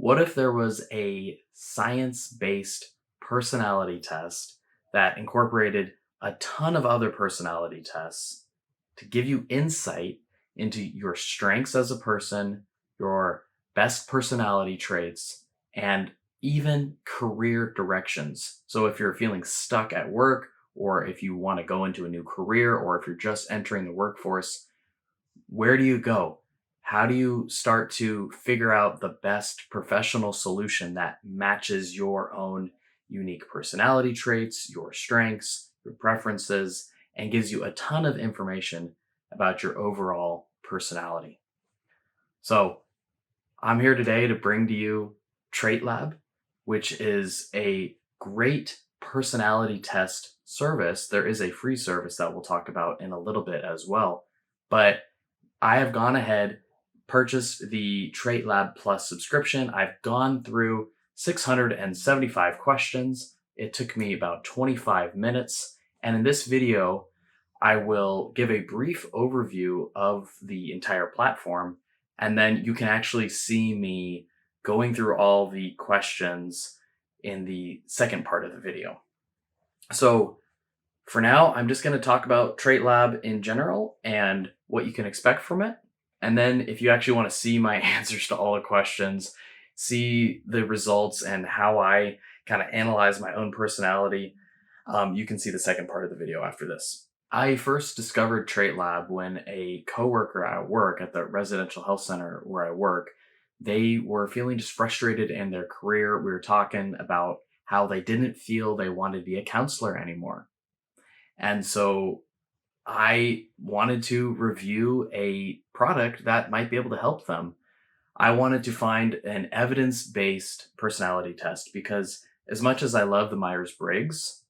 What if there was a science-based personality test that incorporated a ton of other personality tests to give you insight into your strengths as a person, your best personality traits, and even career directions? So if you're feeling stuck at work, or if you want to go into a new career, or if you're just entering the workforce, where do you go? How do you start to figure out the best professional solution that matches your own unique personality traits, your strengths, your preferences, and gives you a ton of information about your overall personality? So, I'm here today to bring to you Trait Lab, which is a great personality test service. There is a free service that we'll talk about in a little bit as well. But I have gone ahead, purchased the Trait Lab Plus subscription. I've gone through 675 questions. It took me about 25 minutes. And in this video, I will give a brief overview of the entire platform. And then you can actually see me going through all the questions in the second part of the video. So for now, I'm just going to talk about Trait Lab in general and what you can expect from it. And then if you actually want to see my answers to all the questions, see the results and how I kind of analyze my own personality, you can see the second part of the video after this. I first discovered Trait Lab when a coworker at work at the residential health center where I work, they were feeling just frustrated in their career. We were talking about how they didn't feel they wanted to be a counselor anymore. And so I wanted to review a product that might be able to help them. I wanted to find an evidence based personality test because, as much as I love the Myers Briggs,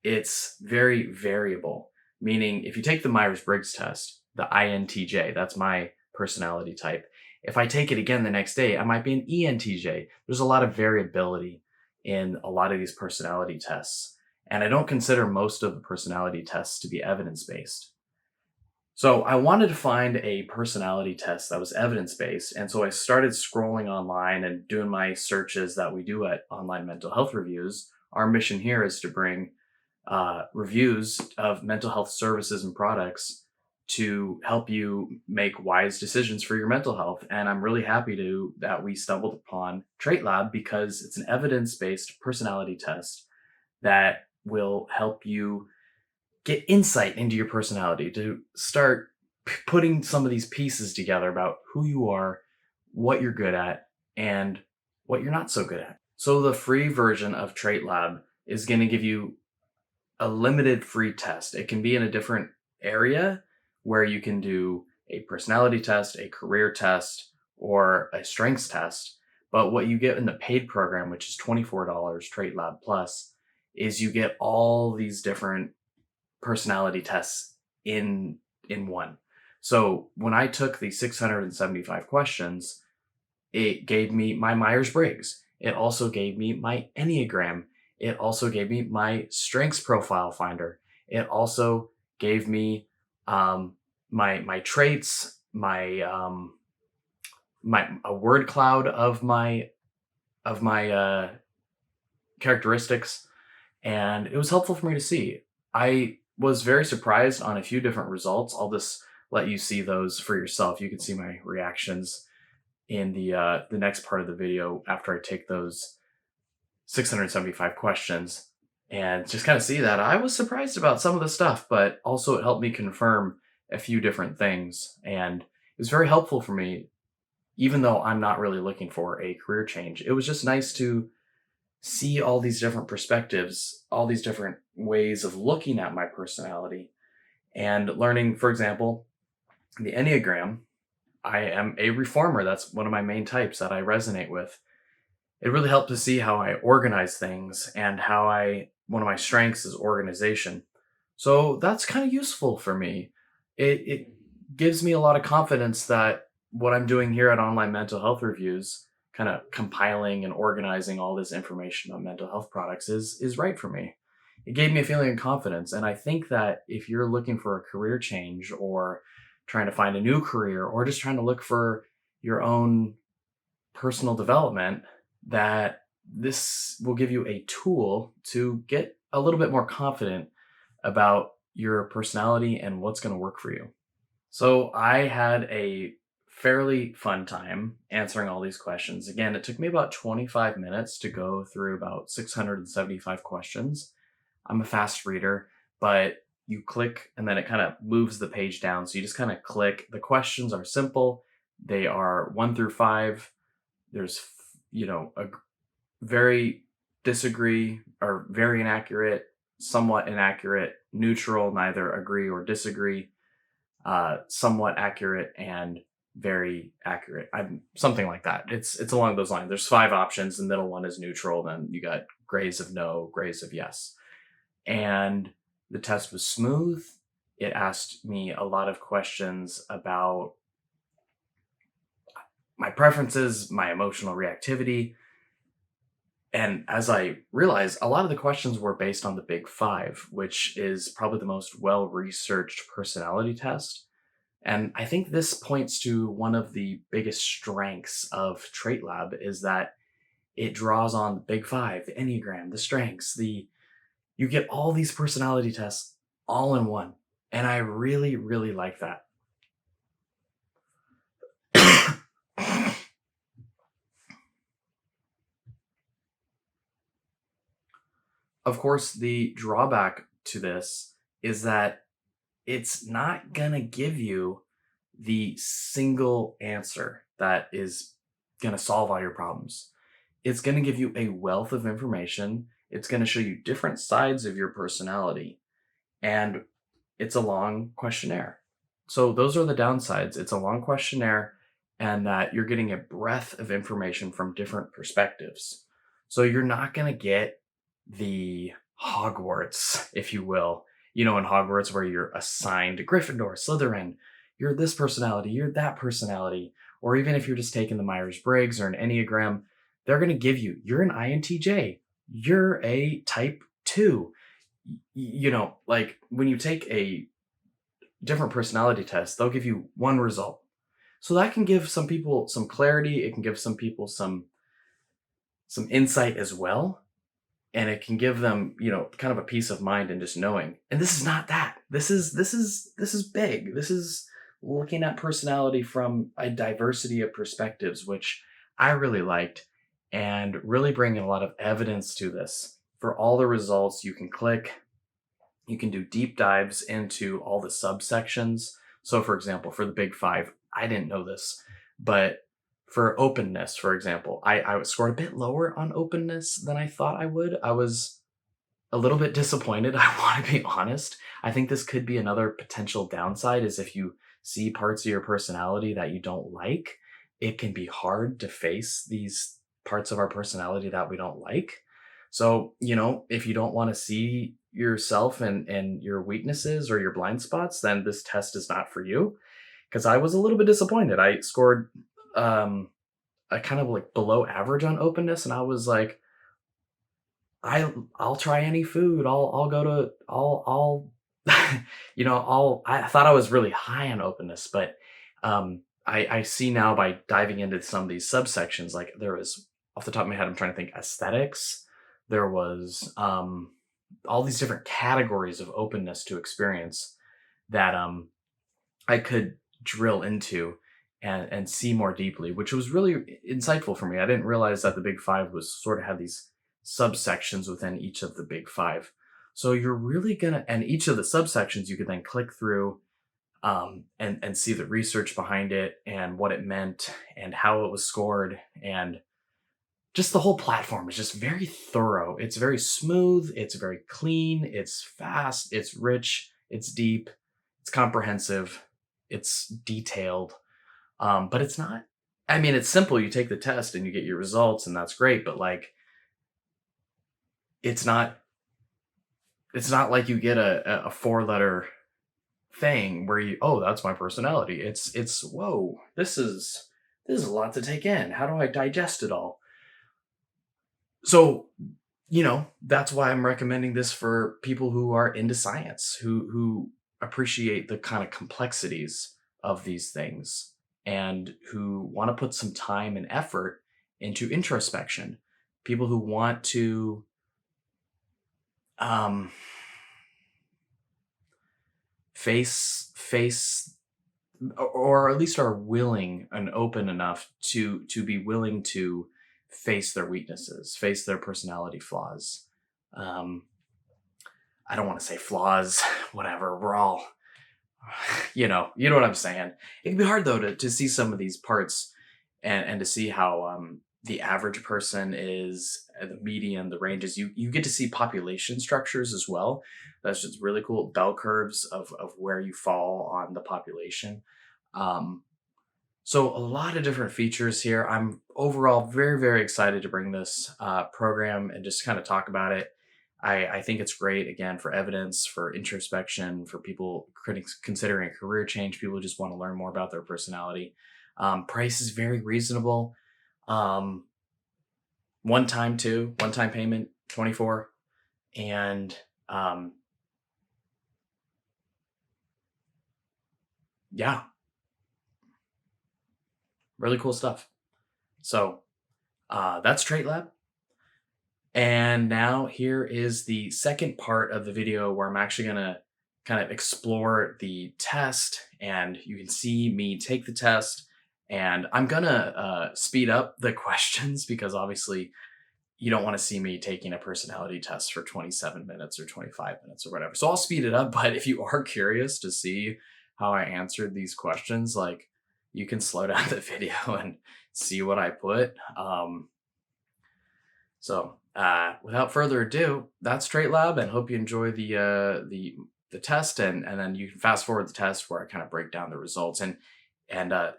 it's very variable. Meaning, if you take the Myers Briggs test, the INTJ, that's my personality type. If I take it again the next day, I might be an ENTJ. There's a lot of variability in a lot of these personality tests. And I don't consider most of the personality tests to be evidence based. So I wanted to find a personality test that was evidence based. And so I started scrolling online and doing my searches that we do at Online Mental Health Reviews. Our mission here is to bring reviews of mental health services and products to help you make wise decisions for your mental health. And I'm really happy that we stumbled upon Trait Lab because it's an evidence based personality test that will help you get insight into your personality, to start putting some of these pieces together about who you are, what you're good at, and what you're not so good at. So the free version of Trait Lab is going to give you a limited free test. It can be in a different area where you can do a personality test, a career test, or a strengths test. But what you get in the paid program, which is $24, Trait Lab Plus, is you get all these different personality tests in one. So when I took the 675 questions, it gave me my Myers-Briggs. It also gave me my Enneagram. It also gave me my strengths profile finder. It also gave me my traits, my a word cloud of my characteristics, and it was helpful for me to see. I was very surprised on a few different results. I'll just let you see those for yourself. You can see my reactions in the next part of the video after I take those 675 questions and just kind of see that I was surprised about some of the stuff, but also it helped me confirm a few different things. And it was very helpful for me, even though I'm not really looking for a career change. It was just nice to see all these different perspectives, all these different ways of looking at my personality, and learning, for example, the Enneagram. I am a reformer. That's one of my main types that I resonate with. It really helped to see how I organize things and how one of my strengths is organization. So that's kind of useful for me. It gives me a lot of confidence that what I'm doing here at Online Mental Health Reviews, kind of compiling and organizing all this information on mental health products, is right for me. It gave me a feeling of confidence. And I think that if you're looking for a career change, or trying to find a new career, or just trying to look for your own personal development that this will give you a tool to get a little bit more confident about your personality and what's going to work for you. So I had a fairly fun time answering all these questions. Again, it took me about 25 minutes to go through about 675 questions. I'm a fast reader, but you click and then it kind of moves the page down. So you just kind of click. The questions are simple. They are 1 through 5. There's, a very disagree or very inaccurate, somewhat inaccurate, neutral, neither agree or disagree, somewhat accurate, and very accurate. I'm something like that. It's along those lines. There's 5 options. The middle one is neutral. Then you got grays of no, grays of yes. And the test was smooth. It asked me a lot of questions about my preferences, my emotional reactivity. And as I realized, a lot of the questions were based on the Big Five, which is probably the most well researched personality test. And I think this points to one of the biggest strengths of Trait Lab is that it draws on the Big Five, the Enneagram, the strengths, you get all these personality tests all in one. And I really, really like that. Of course, the drawback to this is that it's not going to give you the single answer that is going to solve all your problems. It's going to give you a wealth of information. It's going to show you different sides of your personality. And it's a long questionnaire. So those are the downsides. It's a long questionnaire and that you're getting a breadth of information from different perspectives. So you're not going to get the Hogwarts, if you will. In Hogwarts where you're assigned Gryffindor, Slytherin, you're this personality, you're that personality. Or even if you're just taking the Myers-Briggs or an Enneagram, they're going to give you're an INTJ, you're a type 2. Like when you take a different personality test, they'll give you one result. So that can give some people some clarity. It can give some people some insight as well. And it can give them, kind of a peace of mind and just knowing. And this is not that. This is big. This is looking at personality from a diversity of perspectives, which I really liked, and really bringing a lot of evidence to this. For all the results, you can click. You can do deep dives into all the subsections. So, for example, for the Big Five, I didn't know this, but for openness, for example, I scored a bit lower on openness than I thought I would. I was a little bit disappointed. I want to be honest. I think this could be another potential downside is if you see parts of your personality that you don't like, it can be hard to face these parts of our personality that we don't like. So, if you don't want to see yourself and your weaknesses or your blind spots, then this test is not for you. Because I was a little bit disappointed. I scored a kind of like below average on openness, and I was like, I'll try any food. I'll go to I'll I thought I was really high on openness, but I see now by diving into some of these subsections, like there was off the top of my head, I'm trying to think aesthetics. There was all these different categories of openness to experience that I could drill into and see more deeply, which was really insightful for me. I didn't realize that the Big Five was sort of had these subsections within each of the Big Five. So you're really and each of the subsections you could then click through and see the research behind it and what it meant and how it was scored. And just the whole platform is just very thorough. It's very smooth. It's very clean. It's fast. It's rich. It's deep. It's comprehensive. It's detailed. But it's not, it's simple. You take the test and you get your results and that's great. But like, it's not like you get a 4-letter thing where that's my personality. It's, whoa, this is a lot to take in. How do I digest it all? So, that's why I'm recommending this for people who are into science, who appreciate the kind of complexities of these things and who want to put some time and effort into introspection, people who want to um, face or at least are willing and open enough to be willing to face their weaknesses, face their personality flaws. Um, I don't want to say flaws, whatever. We're all, you know what I'm saying. It can be hard though to see some of these parts and to see how the average person is, the median, the ranges. You get to see population structures as well. That's just really cool. Bell curves of where you fall on the population. Um, so a lot of different features here. I'm overall very, very excited to bring this program and just kind of talk about it. I think it's great, again, for evidence, for introspection, for people critics considering a career change, people who just want to learn more about their personality. Price is very reasonable. Um, one time too, one time payment, 24. And yeah, really cool stuff. So that's Trait Lab. And now here is the second part of the video where I'm actually going to kind of explore the test, and you can see me take the test. And I'm going to speed up the questions because obviously you don't want to see me taking a personality test for 27 minutes or 25 minutes or whatever. So I'll speed it up. But if you are curious to see how I answered these questions, like, you can slow down the video and see what I put. So without further ado, that's Trait Lab, and hope you enjoy the test, and then you can fast forward the test where I kind of break down the results. And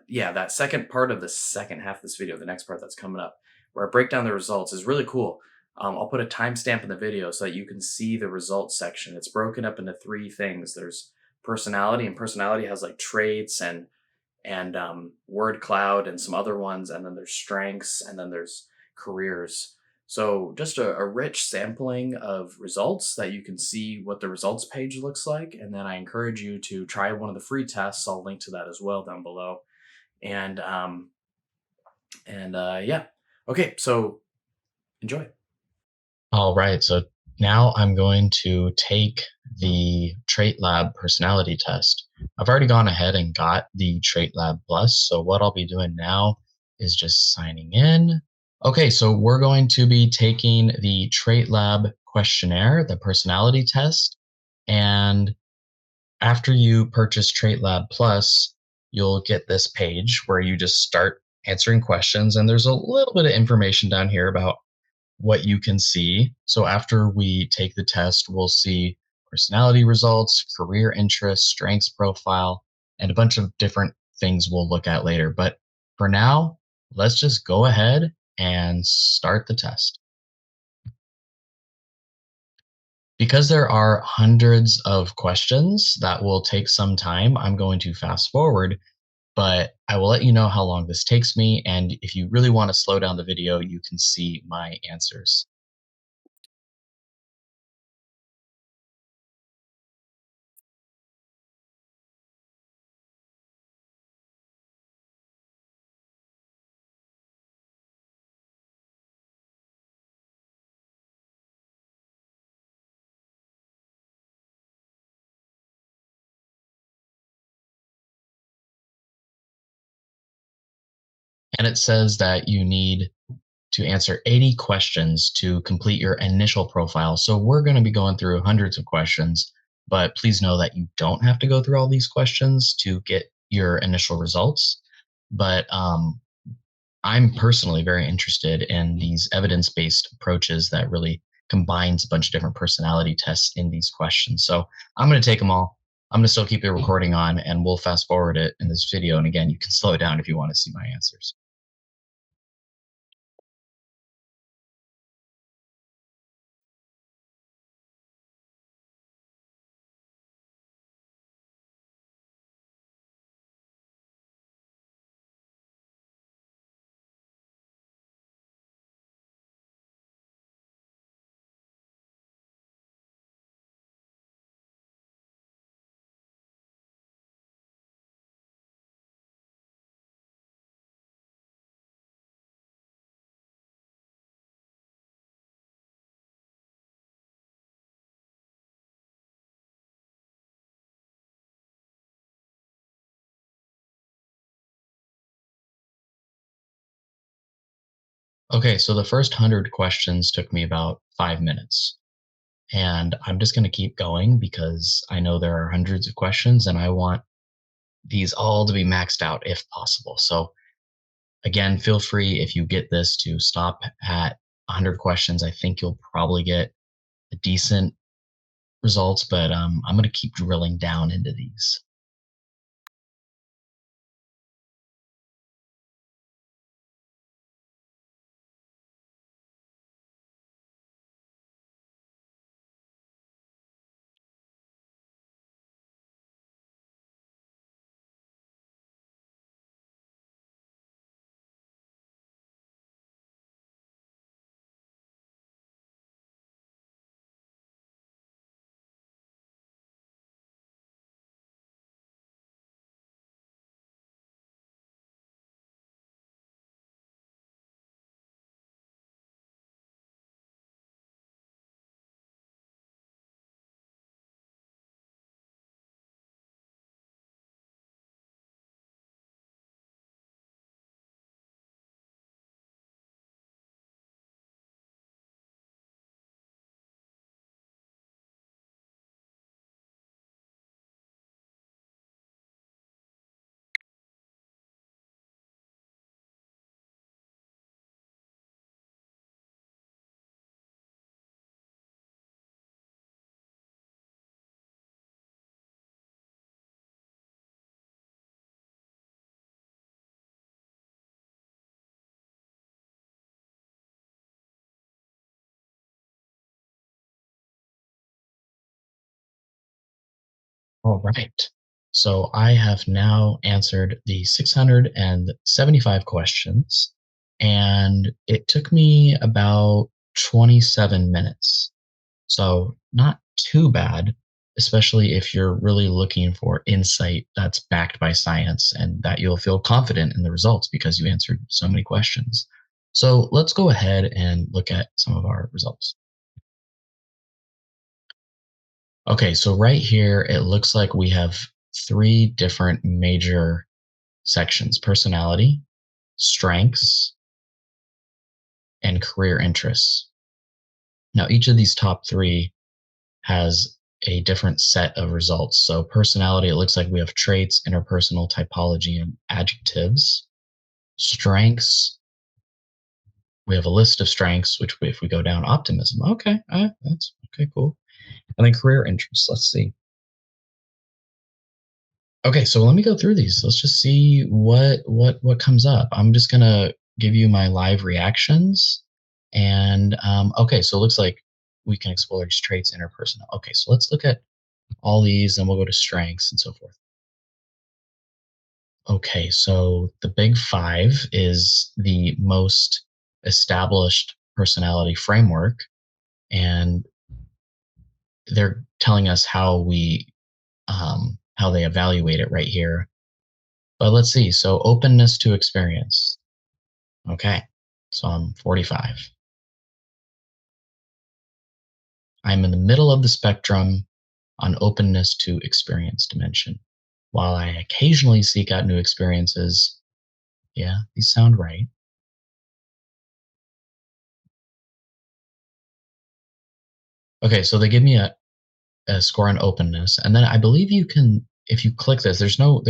yeah, that second part of the second half of this video, the next part that's coming up, where I break down the results, is really cool. I'll put a timestamp in the video so that you can see the results section. It's broken up into three things. There's personality, and personality has like traits and word cloud and some other ones, and then there's strengths, and then there's careers. So just a rich sampling of results that you can see what the results page looks like. And then I encourage you to try one of the free tests. I'll link to that as well down below. And yeah. Okay, so enjoy. All right, so now I'm going to take the Trait Lab personality test. I've already gone ahead and got the Trait Lab Plus, so what I'll be doing now is just signing in. Okay, so we're going to be taking the Trait Lab questionnaire, the personality test, and after you purchase Trait Lab Plus, you'll get this page where you just start answering questions, and there's a little bit of information down here about what you can see. So after we take the test, we'll see personality results, career interests, strengths profile, and a bunch of different things we'll look at later. But for now, let's just go ahead and start the test. Because there are hundreds of questions that will take some time, I'm going to fast forward, but I will let you know how long this takes me. And if you really want to slow down the video, you can see my answers. And it says that you need to answer 80 questions to complete your initial profile. So we're going to be going through hundreds of questions, but please know that you don't have to go through all these questions to get your initial results. But I'm personally very interested in these evidence-based approaches that really combines a bunch of different personality tests in these questions. So I'm going to take them all. I'm going to still keep the recording on, and we'll fast forward it in this video. And again, you can slow it down if you want to see my answers. Okay, so the first 100 questions took me about 5 minutes. And I'm just going to keep going because I know there are hundreds of questions and I want these all to be maxed out if possible. So, again, feel free if you get this to stop at 100 questions. I think you'll probably get a decent results, but I'm going to keep drilling down into these. All right. So I have now answered the 675 questions, and it took me about 27 minutes. So, not too bad, especially if you're really looking for insight that's backed by science and that you'll feel confident in the results because you answered so many questions. So, let's go ahead and look at some of our results. Okay, so right here, it looks like we have three different major sections: personality, strengths, and career interests. Now, each of these top three has a different set of results. So, personality, it looks like we have traits, interpersonal typology, and adjectives. Strengths, we have a list of strengths, which if we go down, optimism. Okay, that's okay, cool. And then career interests, let's see. Okay, so let me go through these. Let's just see what comes up. I'm just gonna give you my live reactions. And okay, so it looks like we can explore these traits interpersonal. Okay, so let's look at all these and we'll go to strengths and so forth. Okay, so the big five is the most established personality framework, and they're telling us how they evaluate it right here. But let's see. So openness to experience. Okay, so I'm 45. I'm in the middle of the spectrum on openness to experience dimension. While I occasionally seek out new experiences, yeah, these sound right. Okay, so they give me a score on openness, and then I believe you can, if you click this, there's no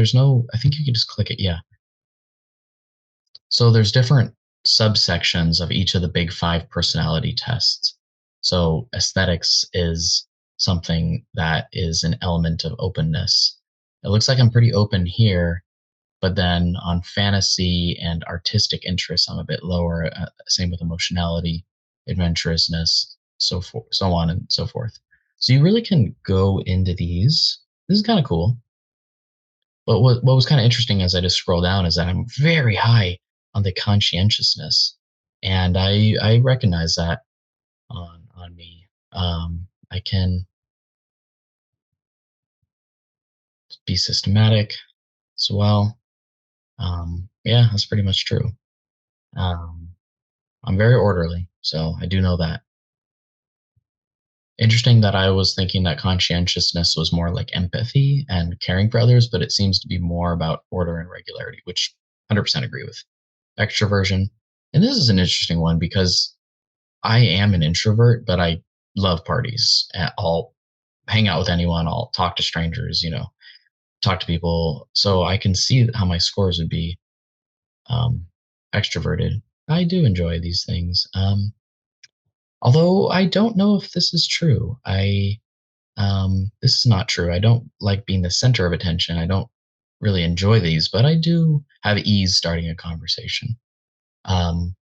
I think you can just click it, yeah. So there's different subsections of each of the big five personality tests. So aesthetics is something that is an element of openness. It looks like I'm pretty open here, but then on fantasy and artistic interests, I'm a bit lower. Same with emotionality, adventurousness, so on and so forth. So you really can go into these. This is kind of cool. But what was kind of interesting as I just scroll down is that I'm very high on the conscientiousness, and I recognize that on me. I can be systematic as well. Yeah, that's pretty much true. Um, I'm very orderly, so I do know that. Interesting that I was thinking that conscientiousness was more like empathy and caring for others, but it seems to be more about order and regularity, which 100% agree with. Extroversion. And this is an interesting one because I am an introvert, but I love parties. I'll hang out with anyone. I'll talk to strangers, talk to people. So I can see how my scores would be um, extroverted. I do enjoy these things. Although I don't know if this is true. This is not true. I don't like being the center of attention. I don't really enjoy these, but I do have ease starting a conversation. Um,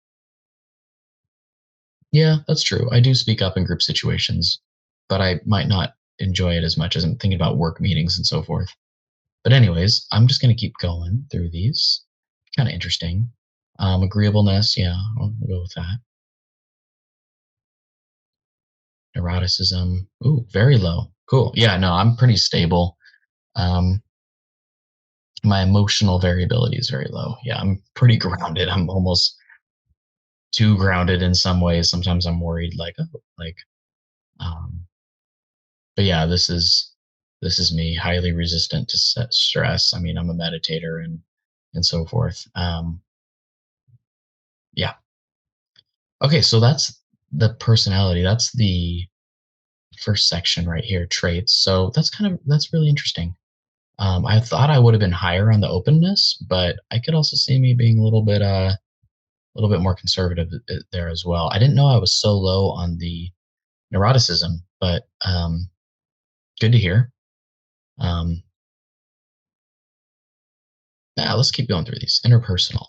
yeah, that's true. I do speak up in group situations, but I might not enjoy it as much as I'm thinking about work meetings and so forth. But anyways, I'm just going to keep going through these. Kind of interesting. Agreeableness, yeah, I'll go with that. Neuroticism, ooh, very low. Cool. Yeah, no, I'm pretty stable. Um, my emotional variability is very low. Yeah, I'm pretty grounded. I'm almost too grounded in some ways. Sometimes I'm worried, like, oh, like, um, but yeah, this is me, highly resistant to stress. I mean, I'm a meditator and so forth. Yeah. Okay, so that's the personality. That's the first section right here, traits. So that's really interesting. I thought I would have been higher on the openness, but I could also see me being a little bit more conservative there as well. I didn't know I was so low on the neuroticism, but good to hear. Um, yeah, let's keep going through these. Interpersonal.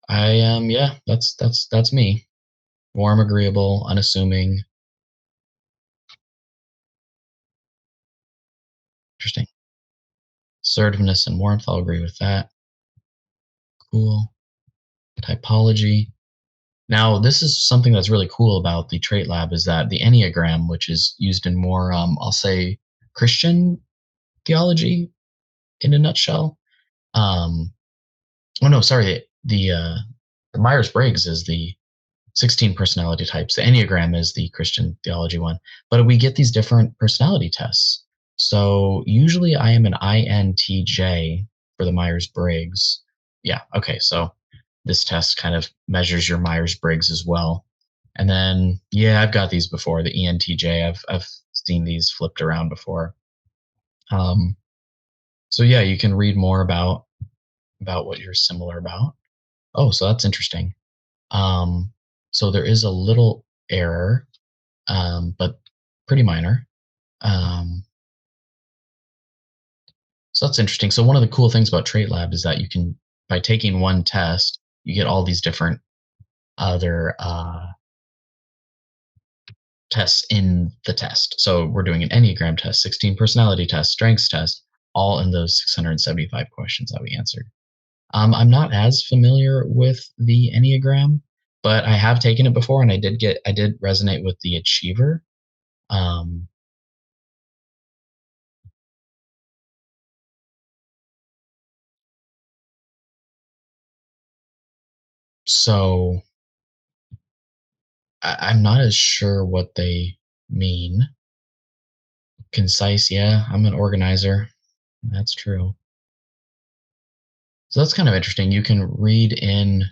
I am, yeah, that's me. Warm, agreeable, unassuming. Interesting. Assertiveness and warmth. I'll agree with that. Cool. Typology. Now, this is something that's really cool about the Trait Lab is that the Enneagram, which is used in more, I'll say, Christian theology in a nutshell. Um, oh no, sorry, the Myers Briggs is the 16 personality types. The Enneagram is the Christian theology one, but we get these different personality tests. So usually I am an INTJ for the Myers Briggs. Yeah, okay, so this test kind of measures your Myers Briggs as well. And then, yeah, I've got these before. The ENTJ, I've seen these flipped around before. Um, so yeah, you can read more about what you're similar about. Oh, so that's interesting. Um, so there is a little error, but pretty minor. Um, so that's interesting. So one of the cool things about Trait Lab is that you can, by taking one test, you get all these different other tests in the test. So we're doing an Enneagram test, 16 personality test, strengths test, all in those 675 questions that we answered. I'm not as familiar with the Enneagram, but I have taken it before, and I did resonate with the achiever. Um, so I'm not as sure what they mean. Concise, yeah. I'm an organizer. That's true. So that's kind of interesting. You can read in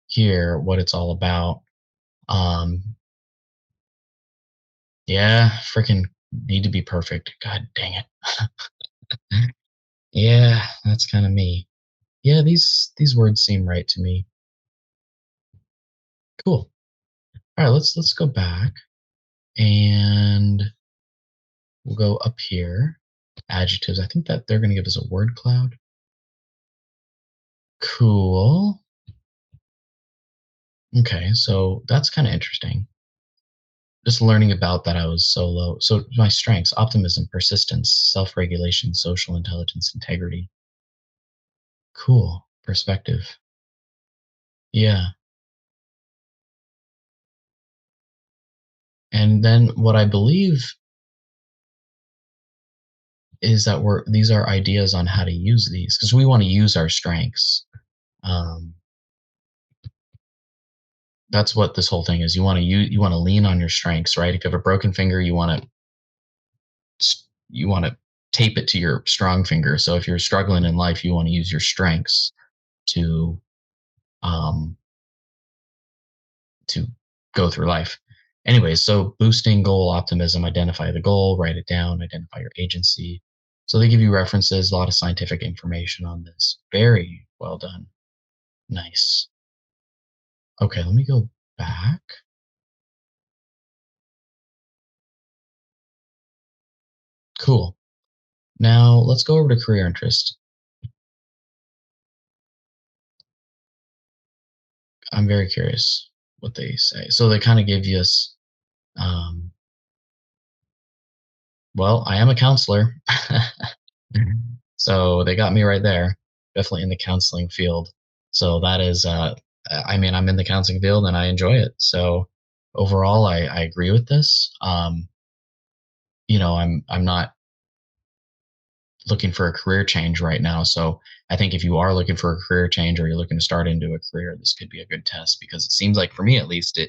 here what it's all about. Um, yeah, freaking need to be perfect. God dang it. Yeah, that's kind of me. Yeah, these words seem right to me. Cool. All right, let's go back and we'll go up here. Adjectives. I think that they're going to give us a word cloud. Cool. Okay, so that's kind of interesting. Just learning about that, I was so low. So my strengths: optimism, persistence, self-regulation, social intelligence, integrity. Cool. Perspective. Yeah. And then what I believe is that these are ideas on how to use these because we want to use our strengths. Um, that's what this whole thing is. You want to lean on your strengths, right? If you have a broken finger, you want to tape it to your strong finger. So if you're struggling in life, you want to use your strengths to um, to go through life. Anyways, so boosting goal optimism, identify the goal, write it down, identify your agency. So they give you references, a lot of scientific information on this. Very well done. Nice. Okay, let me go back. Cool. Now let's go over to career interest. I'm very curious what they say. So they kind of give you us, um, well, I am a counselor. So they got me right there. Definitely in the counseling field. So that is, I mean, I'm in the counseling field and I enjoy it. So overall, I agree with this. I'm not looking for a career change right now. So I think if you are looking for a career change or you're looking to start into a career, this could be a good test because it seems like for me at least,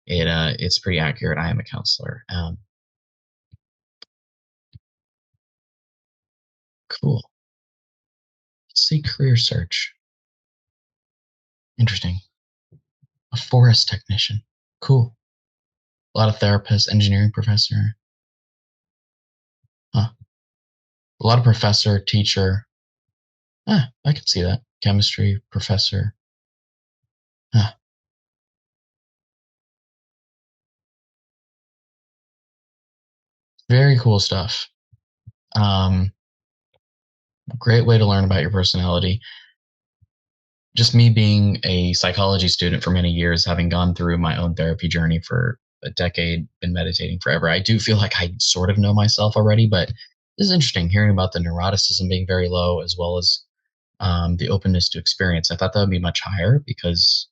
it's pretty accurate. I am a counselor. Cool. Let's see career search. Interesting. A forest technician. Cool. A lot of therapists, engineering professor. Huh. A lot of professor, teacher. I can see that. Chemistry, professor. Huh. Very cool stuff. Um, Great way to learn about your personality. Just me being a psychology student for many years, having gone through my own therapy journey for a decade, been meditating forever, I do feel like I sort of know myself already, but this is interesting hearing about the neuroticism being very low as well as the openness to experience. I thought that would be much higher because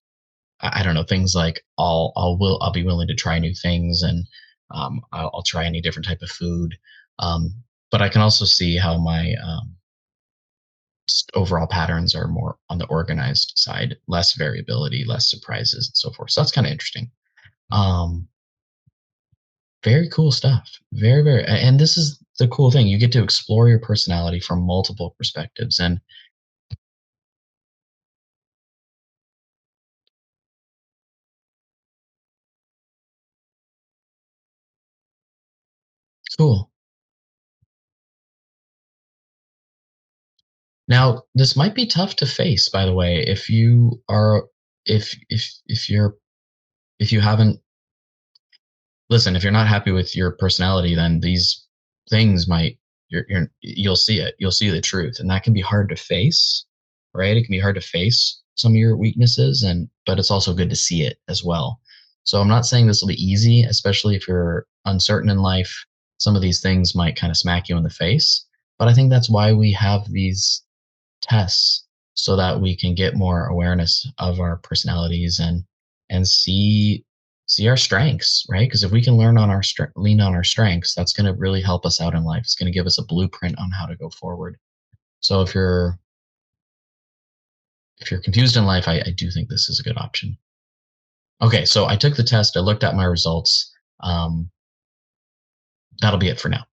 I don't know things like I'll be willing to try new things and I'll try any different type of food. Um, but I can also see how my overall patterns are more on the organized side, less variability, less surprises, and so forth. So that's kind of interesting. Um, Very cool stuff. And this is the cool thing. You get to explore your personality from multiple perspectives, and cool. Now, this might be tough to face, by the way, if you are if you're if you haven't listen, if you're not happy with your personality, then these things might you'll see it. You'll see the truth, and that can be hard to face, right? It can be hard to face some of your weaknesses, and but it's also good to see it as well. So I'm not saying this will be easy, especially if you're uncertain in life. Some of these things might kind of smack you in the face, but I think that's why we have these tests so that we can get more awareness of our personalities and see our strengths, right? Because if we can lean on our strengths, that's going to really help us out in life. It's going to give us a blueprint on how to go forward. So if you're confused in life, I do think this is a good option. Okay, so I took the test. I looked at my results. Um, That'll be it for now.